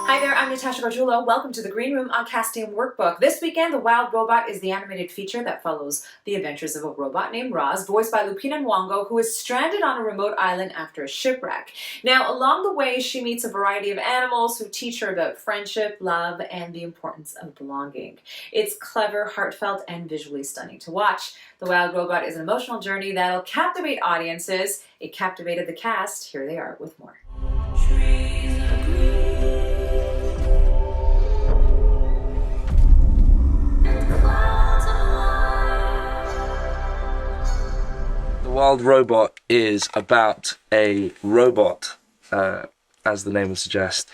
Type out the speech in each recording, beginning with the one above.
Hi there, I'm Natasha Gargiulo. Welcome to the Green Room on Casting Workbook. This weekend, The Wild Robot is the animated feature that follows the adventures of a robot named Roz, voiced by Lupita Nyong'o, who is stranded on a remote island after a shipwreck. Now, along the way, she meets a variety of animals who teach her about friendship, love, and the importance of belonging. It's clever, heartfelt, and visually stunning to watch. The Wild Robot is an emotional journey that'll captivate audiences. It captivated the cast. Here they are with more. The Wild Robot is about a robot, as the name would suggest,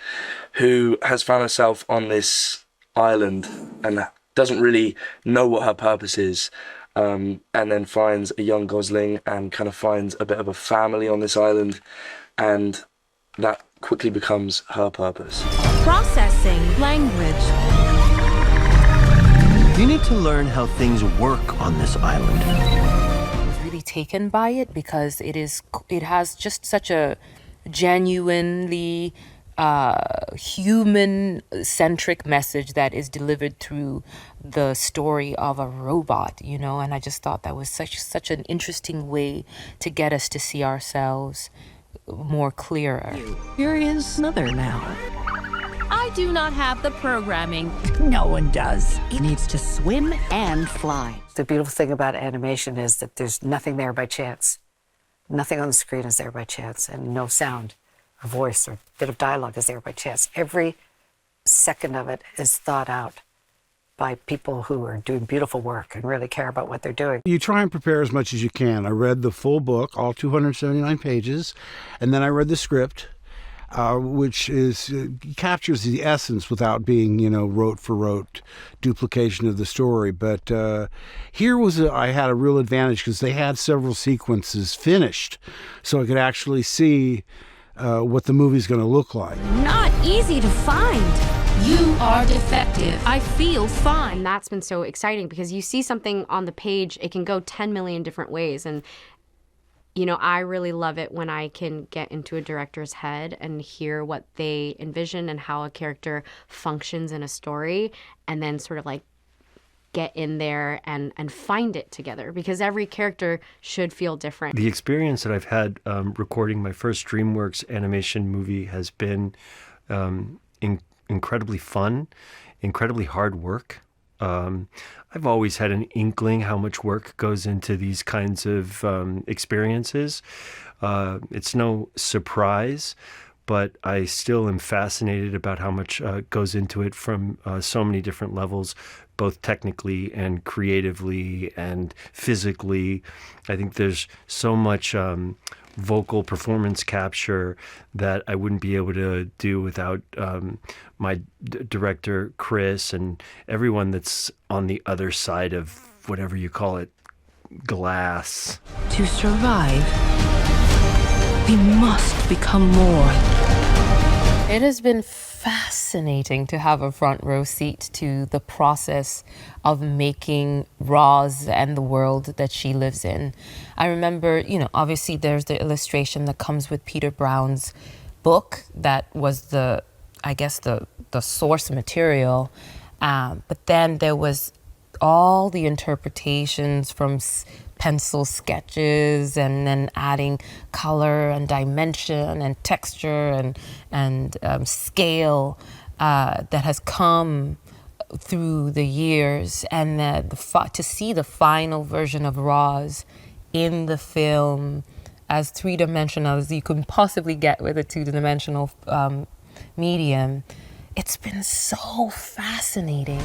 who has found herself on this island and doesn't really know what her purpose is, and then finds a young gosling and kind of finds a bit of a family on this island, and that quickly becomes her purpose. Processing language. You need to learn how things work on this island. Taken by it because it has just such a genuinely human-centric message that is delivered through the story of a robot, you know, and I just thought that was such an interesting way to get us to see ourselves more clearer. Here is Mother now. I do not have the programming. No one does. It needs to swim and fly. The beautiful thing about animation is that there's nothing there by chance. Nothing on the screen is there by chance, and no sound or voice or bit of dialogue is there by chance. Every second of it is thought out by people who are doing beautiful work and really care about what they're doing. You try and prepare as much as you can. I read the full book, all 279 pages, and then I read the script, which captures the essence without being, rote for rote duplication of the story. But here I had a real advantage because they had several sequences finished, so I could actually see what the movie's going to look like. Not easy to find. You are defective. I feel fine. And that's been so exciting because you see something on the page, it can go 10 million different ways. And I really love it when I can get into a director's head and hear what they envision and how a character functions in a story, and then sort of like get in there and find it together, because every character should feel different. The experience that I've had recording my first DreamWorks Animation movie has been incredibly fun, incredibly hard work. I've always had an inkling how much work goes into these kinds of experiences. It's no surprise, but I still am fascinated about how much goes into it from so many different levels, both technically and creatively and physically. I think there's so much vocal performance capture that I wouldn't be able to do without my director, Chris, and everyone that's on the other side of whatever you call it, glass. To survive, we must become more. It has been fascinating to have a front row seat to the process of making Roz and the world that she lives in. I remember, obviously there's the illustration that comes with Peter Brown's book that was the source material. But then there was all the interpretations from pencil sketches and then adding color and dimension and texture and scale that has come through the years, and to see the final version of Roz in the film as three-dimensional as you can possibly get with a two-dimensional medium, it's been so fascinating.